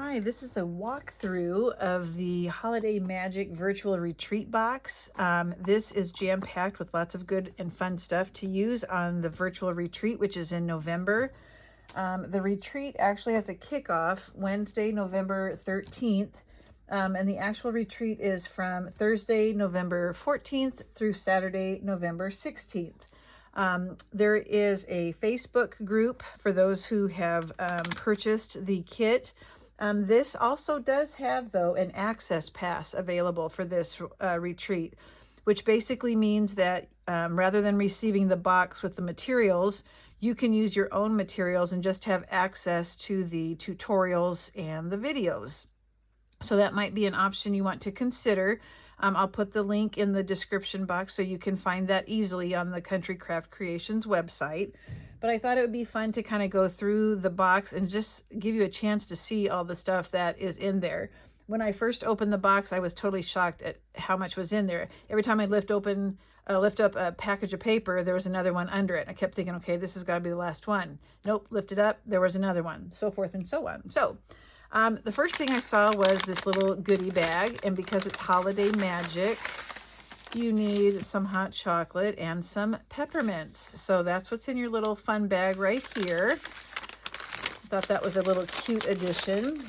Hi, this is a walkthrough of the Holiday Magic Virtual Retreat box. This is jam-packed with lots of good and fun stuff to use on the virtual retreat, which is in November. The retreat actually has a kickoff Wednesday, November 13th, and the actual retreat is from Thursday, November 14th through Saturday, November 16th. There is a Facebook group for those who have purchased the kit. This also does have, though, an access pass available for this retreat, which basically means that rather than receiving the box with the materials, you can use your own materials and just have access to the tutorials and the videos. So that might be an option you want to consider. I'll put the link in the description box so you can find that easily on the Country Craft Creations website. But I thought it would be fun to kind of go through the box and just give you a chance to see all the stuff that is in there. When I first opened the box, I was totally shocked at how much was in there. Every time I lift up a package of paper, there was another one under it. I kept thinking, okay, this has got to be the last one. Nope, lift it up, there was another one, so forth and so on. So the first thing I saw was this little goodie bag, and because it's holiday magic, you need some hot chocolate and some peppermints. So that's what's in your little fun bag right here. Thought that was a little cute addition.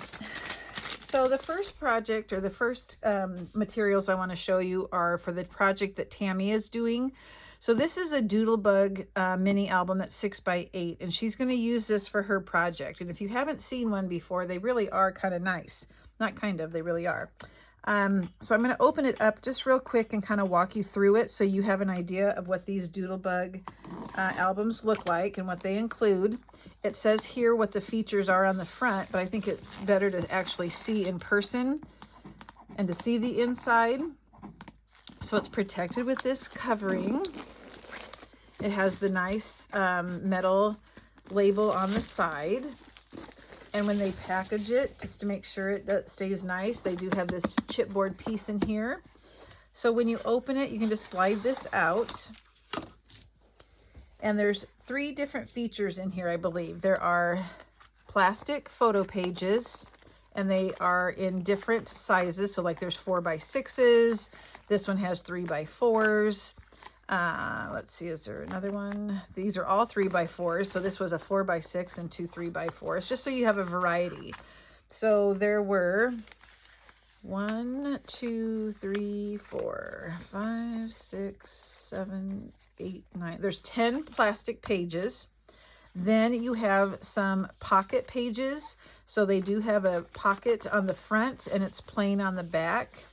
So the first project, or the first materials I want to show you are for the project that Tammy is doing. So this is a Doodlebug mini album that's 6x8, and she's going to use this for her project. And if you haven't seen one before, they really are kind of nice. Not kind of, they really are. So I'm going to open it up just real quick and kind of walk you through it so you have an idea of what these Doodlebug albums look like and what they include. It says here what the features are on the front, but I think it's better to actually see in person and to see the inside. So it's protected with this covering. It has the nice metal label on the side. And when they package it, just to make sure it stays nice, they do have this chipboard piece in here. So when you open it, you can just slide this out. And there's 3 different features in here, I believe. There are plastic photo pages, and they are in different sizes. So like there's 4x6s. This one has 3x4s. Let's see, is there another one? These are all 3x4s. So this was a 4x6 and 2 3x4s, just so you have a variety. So there were 1, 2, 3, 4, 5, 6, 7, 8, 9. There's 10 plastic pages. Then you have some pocket pages. So they do have a pocket on the front and it's plain on the back.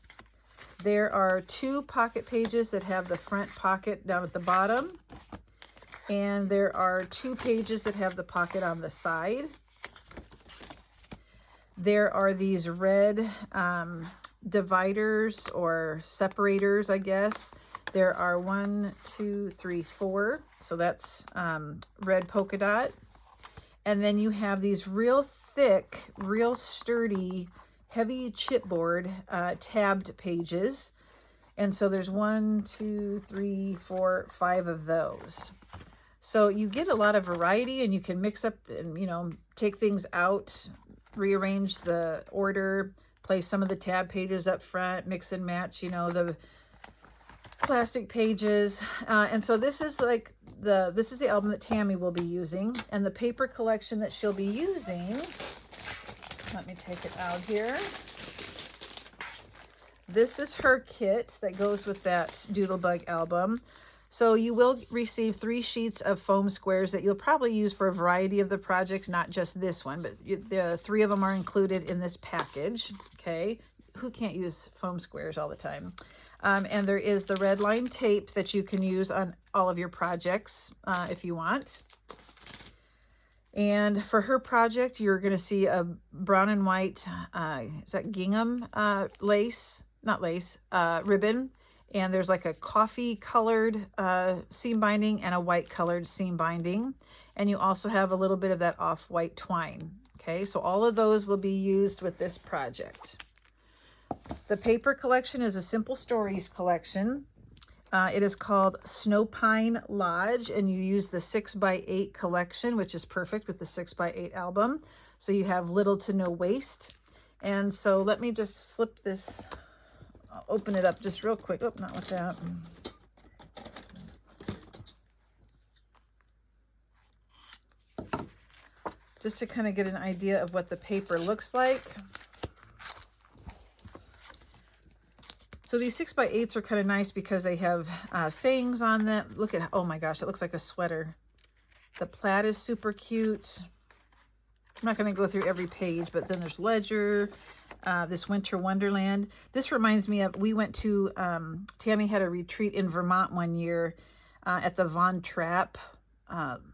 There are 2 pocket pages that have the front pocket down at the bottom. And there are 2 pages that have the pocket on the side. There are these red dividers or separators, I guess. There are 1, 2, 3, 4. So that's red polka dot. And then you have these real thick, real sturdy, heavy chipboard tabbed pages. And so there's 1, 2, 3, 4, 5 of those. So you get a lot of variety, and you can mix up and, take things out, rearrange the order, place some of the tab pages up front, mix and match, the plastic pages. And so this is this is the album that Tammy will be using, and the paper collection that she'll be using. Let me take it out here. This is her kit that goes with that Doodlebug album. So you will receive 3 sheets of foam squares that you'll probably use for a variety of the projects, not just this one, but the 3 of them are included in this package. Okay, who can't use foam squares all the time? And there is the red line tape that you can use on all of your projects if you want. And for her project, you're going to see a brown and white, is that gingham ribbon. And there's like a coffee colored seam binding and a white colored seam binding. And you also have a little bit of that off-white twine. Okay, so all of those will be used with this project. The paper collection is a Simple Stories collection. It is called Snow Pine Lodge, and you use the 6x8 collection, which is perfect with the 6x8 album. So you have little to no waste. And so let me just slip this, I'll open it up just real quick. Oh, not with that. Just to kind of get an idea of what the paper looks like. So these 6x8s are kind of nice because they have sayings on them. Look at, oh my gosh, it looks like a sweater. The plaid is super cute. I'm not going to go through every page, but then there's Ledger, this Winter Wonderland. This reminds me of, we went to, Tammy had a retreat in Vermont one year at the Von Trapp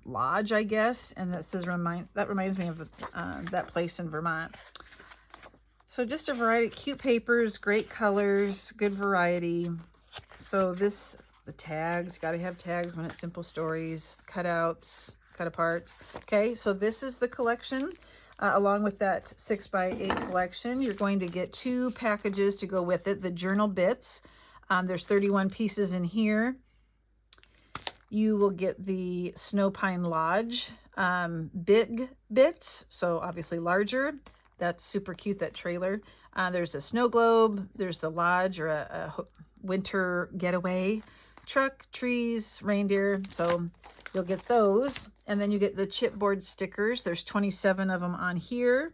Lodge, I guess. And that says, that reminds me of that place in Vermont. So just a variety, cute papers, great colors, good variety. So this, the tags, got to have tags when it's simple stories, cutouts, cut aparts. Okay, so this is the collection. Along with that 6x8 collection, you're going to get 2 packages to go with it. The journal bits, there's 31 pieces in here. You will get the Snow Pine Lodge big bits, so obviously larger. That's super cute, that trailer. There's a snow globe, there's the lodge or a winter getaway, truck, trees, reindeer, so you'll get those. And then you get the chipboard stickers. There's 27 of them on here.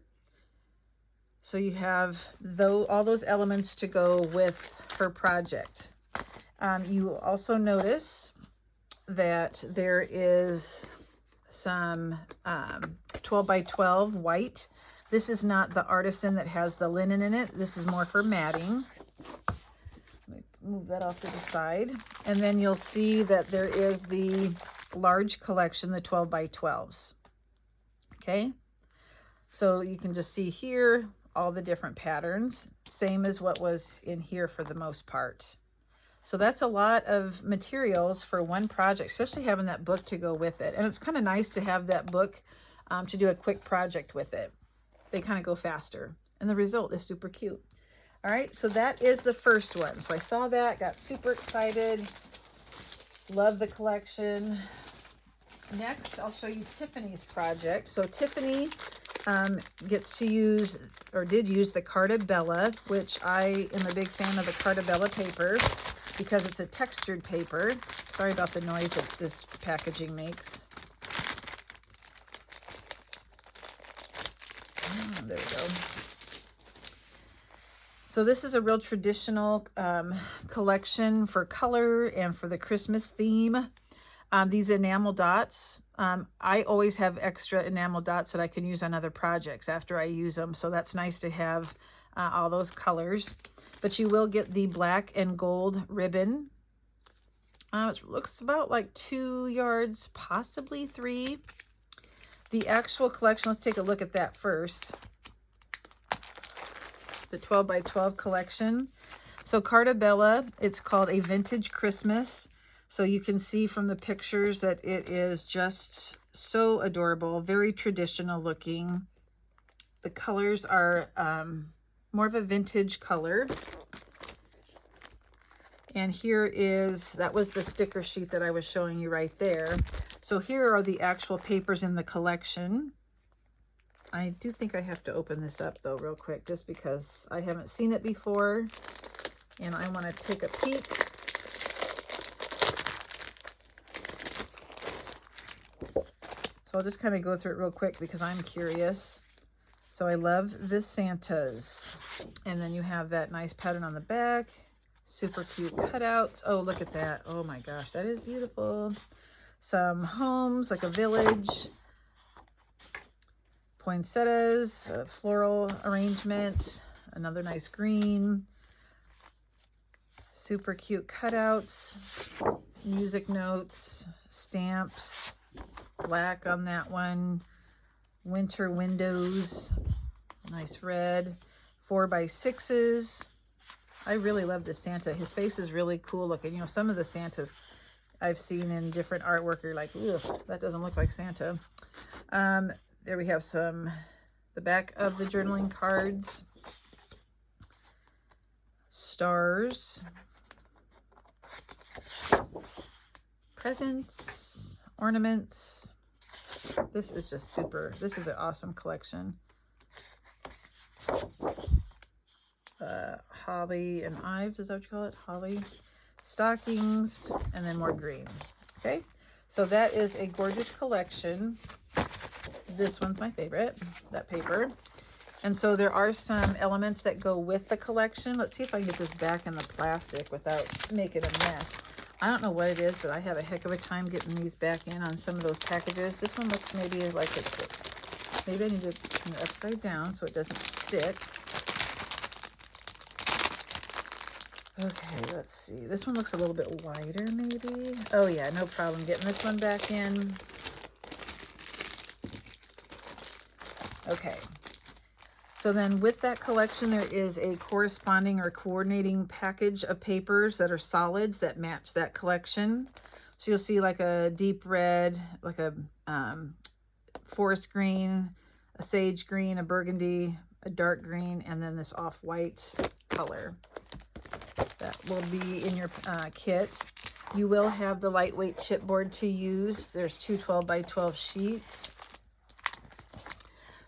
So you have all those elements to go with her project. You will also notice that there is some 12x12 white. This is not the artisan that has the linen in it. This is more for matting. Let me move that off to the side. And then you'll see that there is the large collection, the 12x12s. Okay, so you can just see here all the different patterns, same as what was in here for the most part. So that's a lot of materials for one project, especially having that book to go with it. And it's kind of nice to have that book to do a quick project with it. They kind of go faster, and the result is super cute. All right, so that is the first one. So I saw that, got super excited. Love the collection. Next, I'll show you Tiffanys Project. So Tiffany gets to use, or did use, the Carta Bella, which I am a big fan of the Carta Bella paper because it's a textured paper. Sorry about the noise that this packaging makes. Oh, there we go. So this is a real traditional collection for color and for the Christmas theme. These enamel dots, I always have extra enamel dots that I can use on other projects after I use them. So that's nice to have all those colors. But you will get the black and gold ribbon. It looks about like 2 yards, possibly 3. The actual collection, let's take a look at that first. The 12x12 collection. So Carta Bella, it's called A Vintage Christmas. So you can see from the pictures that it is just so adorable, very traditional looking. The colors are more of a vintage color. And here is, that was the sticker sheet that I was showing you right there. So here are the actual papers in the collection. I do think I have to open this up though real quick, just because I haven't seen it before and I want to take a peek. So I'll just kind of go through it real quick because I'm curious. So I love the Santas. And then you have that nice pattern on the back. Super cute cutouts. Oh, look at that. Oh my gosh, that is beautiful. Some homes, like a village. Poinsettias, a floral arrangement. Another nice green. Super cute cutouts. Music notes, stamps. Black on that one. Winter windows. Nice red. 4x6s. I really love this Santa. His face is really cool looking. You know, some of the Santas I've seen in different artwork are like, ugh, that doesn't look like Santa. There we have the back of the journaling cards. Stars. Presents. Ornaments. This is just super. This is an awesome collection. Holly and Ives, is that what you call it? Holly stockings, and then more green. Okay, so that is a gorgeous collection. This one's my favorite, that paper. And so there are some elements that go with the collection. Let's see if I can get this back in the plastic without making a mess. I don't know what it is, but I have a heck of a time getting these back in on some of those packages. This one looks maybe like it's, maybe I need to turn it upside down so it doesn't stick. Okay, let's see. This one looks a little bit wider, maybe. Oh yeah, no problem getting this one back in. Okay. So then with that collection, there is a corresponding or coordinating package of papers that are solids that match that collection. So you'll see like a deep red, like a forest green, a sage green, a burgundy, a dark green, and then this off-white color. That will be in your kit. You will have the lightweight chipboard to use. There's two 12 by 12 sheets.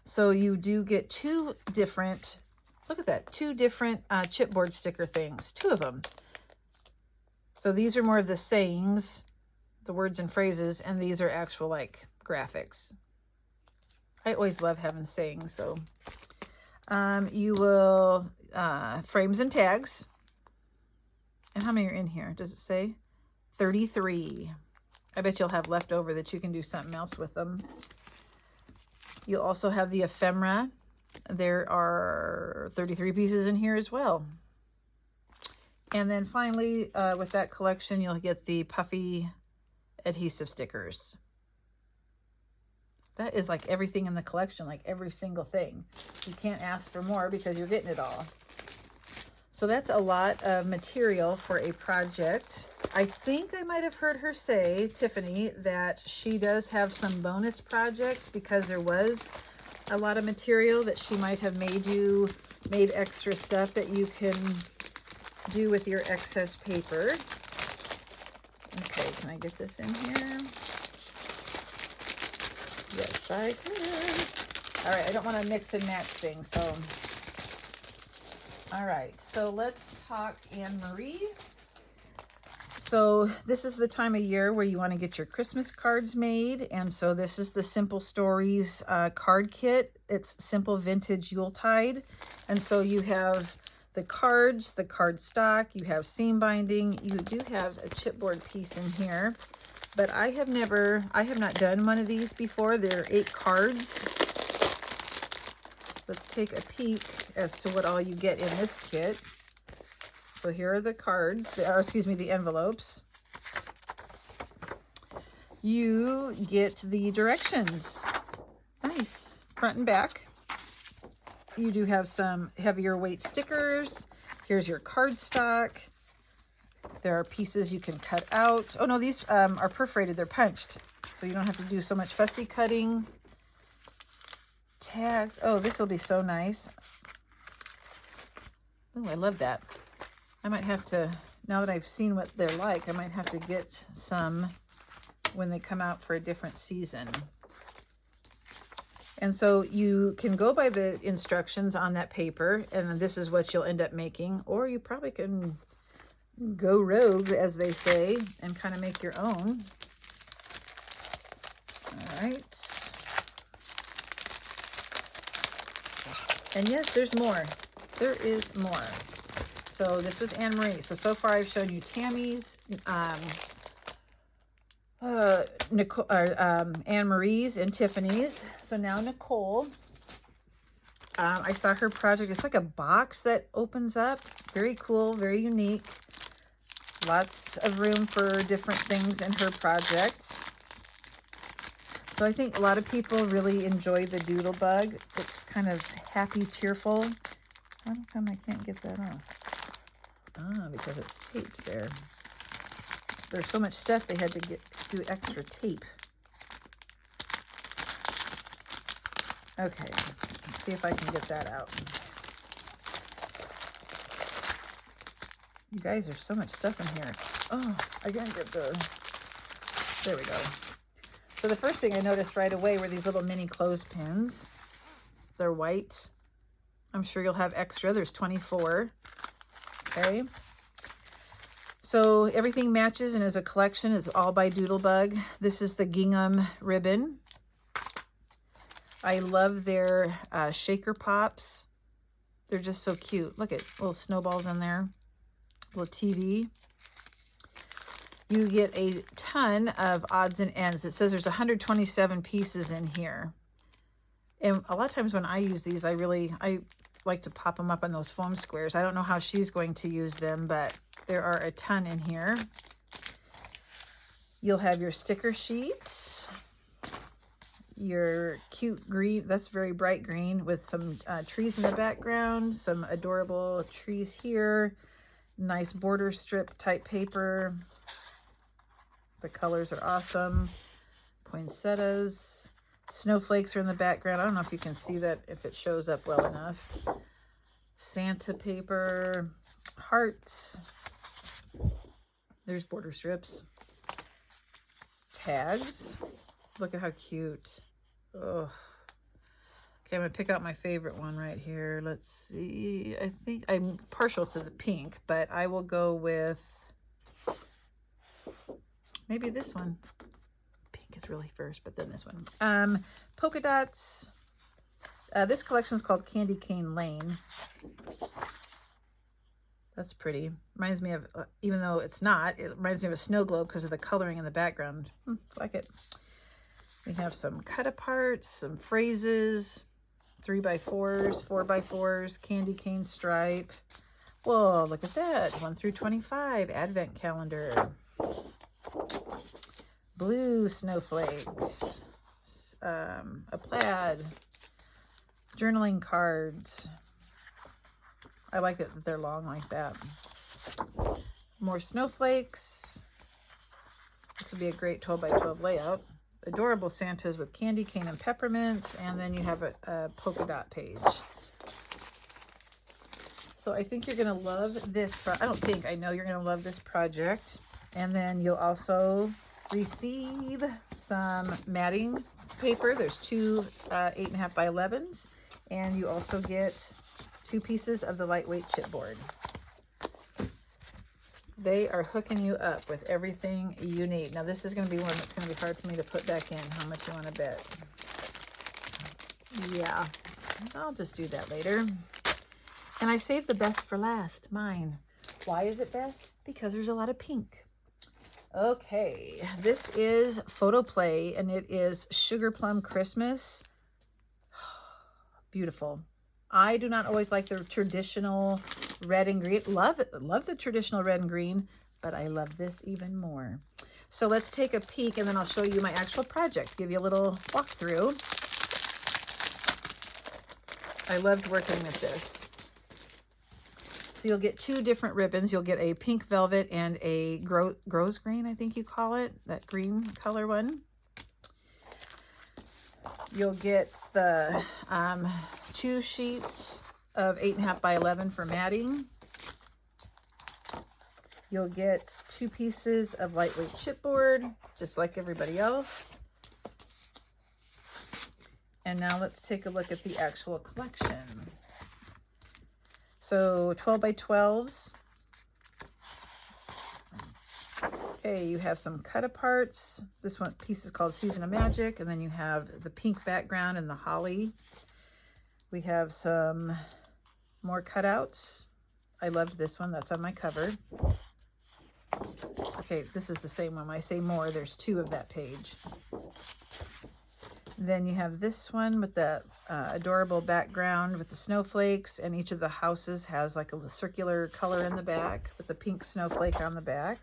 So you do get two different, look at that, two different chipboard sticker things, two of them. So these are more of the sayings, the words and phrases, and these are actual like graphics. I always love having sayings though. You will, frames and tags. And how many are in here? Does it say? 33. I bet you'll have left over that you can do something else with them. You'll also have the ephemera. There are 33 pieces in here as well. And then finally, with that collection, you'll get the puffy adhesive stickers. That is like everything in the collection, like every single thing. You can't ask for more because you're getting it all. So that's a lot of material for a project. I think I might have heard her say, Tiffany, that she does have some bonus projects because there was a lot of material that she might have made extra stuff that you can do with your excess paper. Okay, can I get this in here? Yes, I can. All right, I don't want to mix and match things, so... All right, so let's talk Anne-Marie. So this is the time of year where you want to get your Christmas cards made. And so this is the Simple Stories card kit. It's Simple Vintage Yuletide. And so you have the cards, the card stock, you have seam binding. You do have a chipboard piece in here. But I have not done one of these before. There are 8 cards. Let's take a peek as to what all you get in this kit. So here are the cards, the envelopes. You get the directions. Nice, front and back. You do have some heavier weight stickers. Here's your card stock. There are pieces you can cut out. Oh no, these are perforated, they're punched. So you don't have to do so much fussy cutting. Tags. Oh, this will be so nice. Oh, I love that. I might have to, now that I've seen what they're like, I might have to get some when they come out for a different season. And so you can go by the instructions on that paper, and this is what you'll end up making, or you probably can go rogue, as they say, and kind of make your own. All right. And yes, there's more. There is more. So this was Anne-Marie. So far I've shown you Tammy's, Nicole, Anne-Marie's, and Tiffany's. So now Nicole, I saw her project. It's like a box that opens up. Very cool, very unique. Lots of room for different things in her project. So I think a lot of people really enjoy the Doodlebug. It's kind of happy, cheerful. How come I can't get that off? Ah, because it's taped there. There's so much stuff they had to do extra tape. Okay, let's see if I can get that out. You guys, there's so much stuff in here. Oh, I gotta get there we go. So the first thing I noticed right away were these little mini clothespins. They're white. I'm sure you'll have extra. There's 24. Okay. So everything matches and is a collection. It's all by Doodlebug. This is the gingham ribbon. I love their shaker pops. They're just so cute. Look at little snowballs in there. Little TV. You get a ton of odds and ends. It says there's 127 pieces in here. And a lot of times when I use these, I like to pop them up on those foam squares. I don't know how she's going to use them, but there are a ton in here. You'll have your sticker sheet, your cute green, that's very bright green with some trees in the background, some adorable trees here, nice border strip type paper. The colors are awesome. Poinsettias. Snowflakes are in the background. I don't know if you can see that, if it shows up well enough. Santa paper. Hearts. There's border strips. Tags. Look at how cute. Oh. Okay, I'm going to pick out my favorite one right here. Let's see. I think I'm partial to the pink, but I will go with maybe this one. Pink is really first, but then this one. Polka dots. This collection is called Candy Cane Lane. That's pretty. Reminds me of, even though it's not, it reminds me of a snow globe because of the coloring in the background. Like it. We have some cut aparts, some phrases, 3x4s, 4x4s, candy cane stripe. Whoa, look at that. 1 through 25 advent calendar. Blue snowflakes, a plaid, journaling cards. I like it that they're long like that. More snowflakes. This would be a great 12 by 12 layout. Adorable Santas with candy cane and peppermints, and then you have a polka dot page. So I think you're going to love this. I know you're going to love this project. And then you'll also receive some matting paper. There's two 8.5 by 11s, and you also get 2 pieces of the lightweight chipboard. They are hooking you up with everything you need. Now this is going to be one that's going to be hard for me to put back in. How much you want to bet? Yeah, I'll just do that later. And I saved the best for last, mine. Why is it best? Because there's a lot of pink. Okay, this is Photo Play, and it is Sugar Plum Christmas. Beautiful. I do not always like the traditional red and green. Love the traditional red and green, but I love this even more. So let's take a peek, and then I'll show you my actual project, give you a little walkthrough. I loved working with this. So you'll get 2 different ribbons. You'll get a pink velvet and a grows green, I think you call it, that green color one. You'll get the 2 sheets of 8.5 by 11 for matting. You'll get 2 pieces of lightweight chipboard, just like everybody else. And now let's take a look at the actual collection. So 12 by 12s. Okay, you have some cut aparts. This one piece is called Season of Magic, and then you have the pink background and the holly. We have some more cutouts. I loved this one. That's on my cover. Okay, this is the same one. When I say more, there's 2 of that page. Then you have this one with the adorable background with the snowflakes, and each of the houses has like a circular color in the back with the pink snowflake on the back.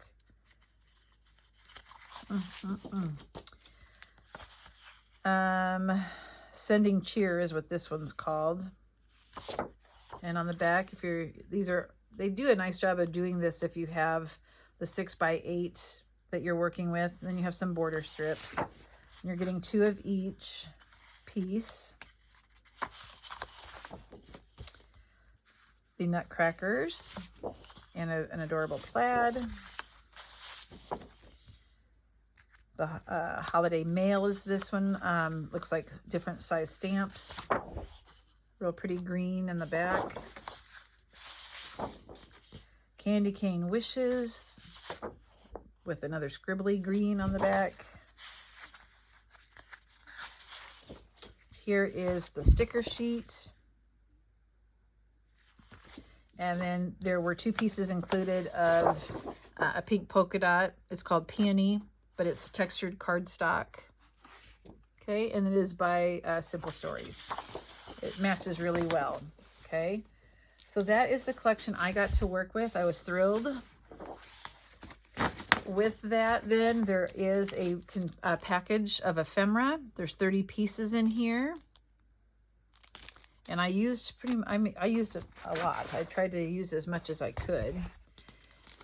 Sending Cheer is what this one's called. And on the back, they do a nice job of doing this if you have the 6 by 8 that you're working with. And then you have some border strips. You're getting 2 of each piece. The nutcrackers and an adorable plaid. The holiday mail is this one. Looks like different size stamps. Real pretty green in the back. Candy cane wishes with another scribbly green on the back. Here is the sticker sheet. And then there were 2 pieces included of a pink polka dot. It's called Peony, but it's textured cardstock. Okay, and it is by Simple Stories. It matches really well. Okay, so that is the collection I got to work with. I was thrilled. With that, then there is a package of ephemera. There's 30 pieces in here. And I used I used a lot. I tried to use as much as I could.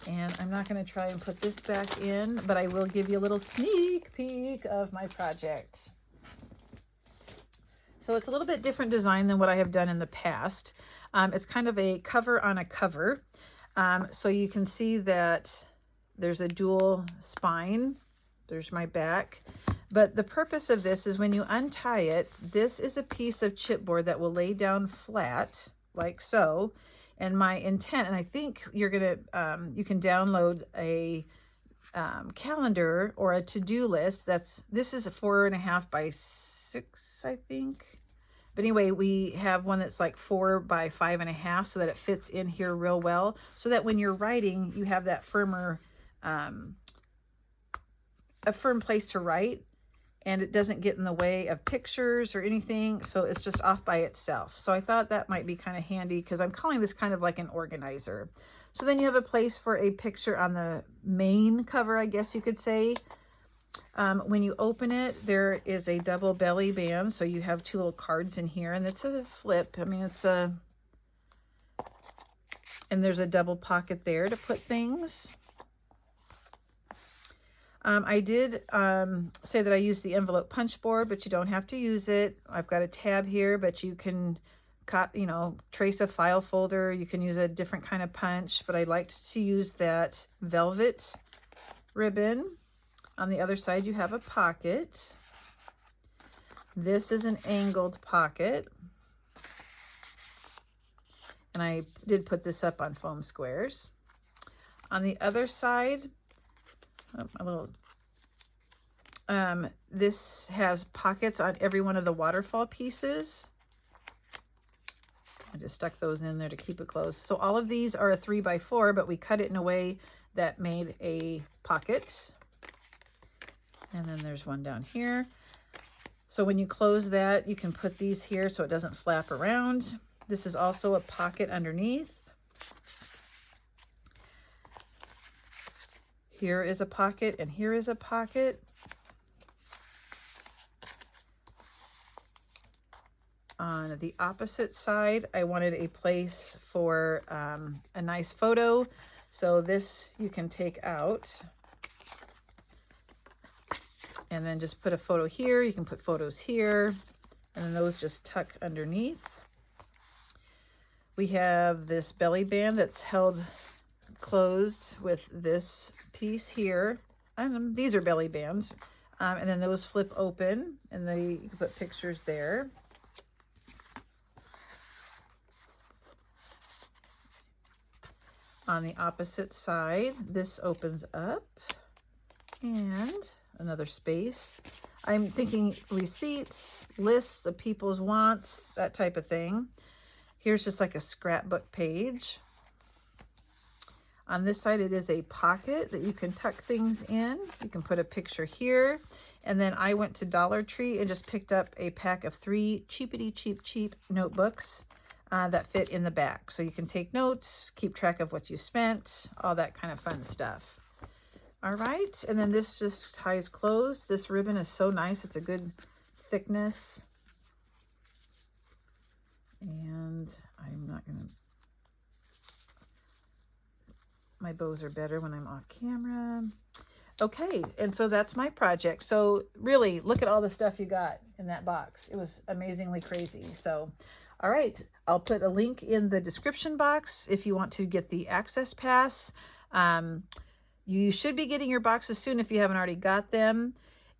And I'm not going to try and put this back in, but I will give you a little sneak peek of my project. So it's a little bit different design than what I have done in the past. It's kind of a cover on a cover. So you can see that there's a dual spine. There's my back. But the purpose of this is when you untie it, this is a piece of chipboard that will lay down flat, like so. And my intent, and I think you're going to, you can download a calendar or a to-do list. This is a 4.5 by 6, I think. But anyway, we have one that's like 4 by 5.5 so that it fits in here real well. So that when you're writing, you have that firmer, a firm place to write. And it doesn't get in the way of pictures or anything, so it's just off by itself. So I thought that might be kind of handy because I'm calling this kind of like an organizer. So then you have a place for a picture on the main cover, I guess you could say. When you open it, there is a double belly band, so you have 2 little cards in here, and it's a flip. I mean, and there's a double pocket there to put things. I did say that I use the envelope punch board, but you don't have to use it. I've got a tab here, but you can, trace a file folder. You can use a different kind of punch, but I liked to use that velvet ribbon. On the other side, you have a pocket. This is an angled pocket. And I did put this up on foam squares. On the other side, this has pockets on every one of the waterfall pieces. I just stuck those in there to keep it closed. So all of these are a 3 by 4, but we cut it in a way that made a pocket. And then there's one down here. So when you close that, you can put these here so it doesn't flap around. This is also a pocket underneath. Here is a pocket, and here is a pocket. On the opposite side, I wanted a place for a nice photo. So this you can take out. And then just put a photo here. You can put photos here. And then those just tuck underneath. We have this belly band that's held closed with this piece here. These are belly bands. And then those flip open, and you can put pictures there. On the opposite side, this opens up, and another space. I'm thinking receipts, lists of people's wants, that type of thing. Here's just like a scrapbook page. On this side, it is a pocket that you can tuck things in. You can put a picture here. And then I went to Dollar Tree and just picked up a pack of 3 cheapity cheap notebooks that fit in the back. So you can take notes, keep track of what you spent, all that kind of fun stuff. All right, and then this just ties closed. This ribbon is so nice. It's a good thickness. And I'm not gonna, my bows are better when I'm off camera. Okay, and so that's my project. So really, look at all the stuff you got in that box. It was amazingly crazy. So, all right, I'll put a link in the description box if you want to get the access pass. You should be getting your boxes soon if you haven't already got them.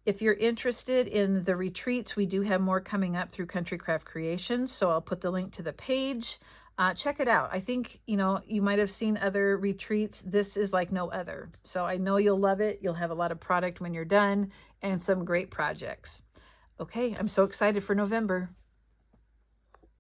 If you're interested in the retreats, we do have more coming up through Country Craft Creations, so I'll put the link to the page. Check it out. I think, you might have seen other retreats. This is like no other. So I know you'll love it. You'll have a lot of product when you're done and some great projects. Okay, I'm so excited for November.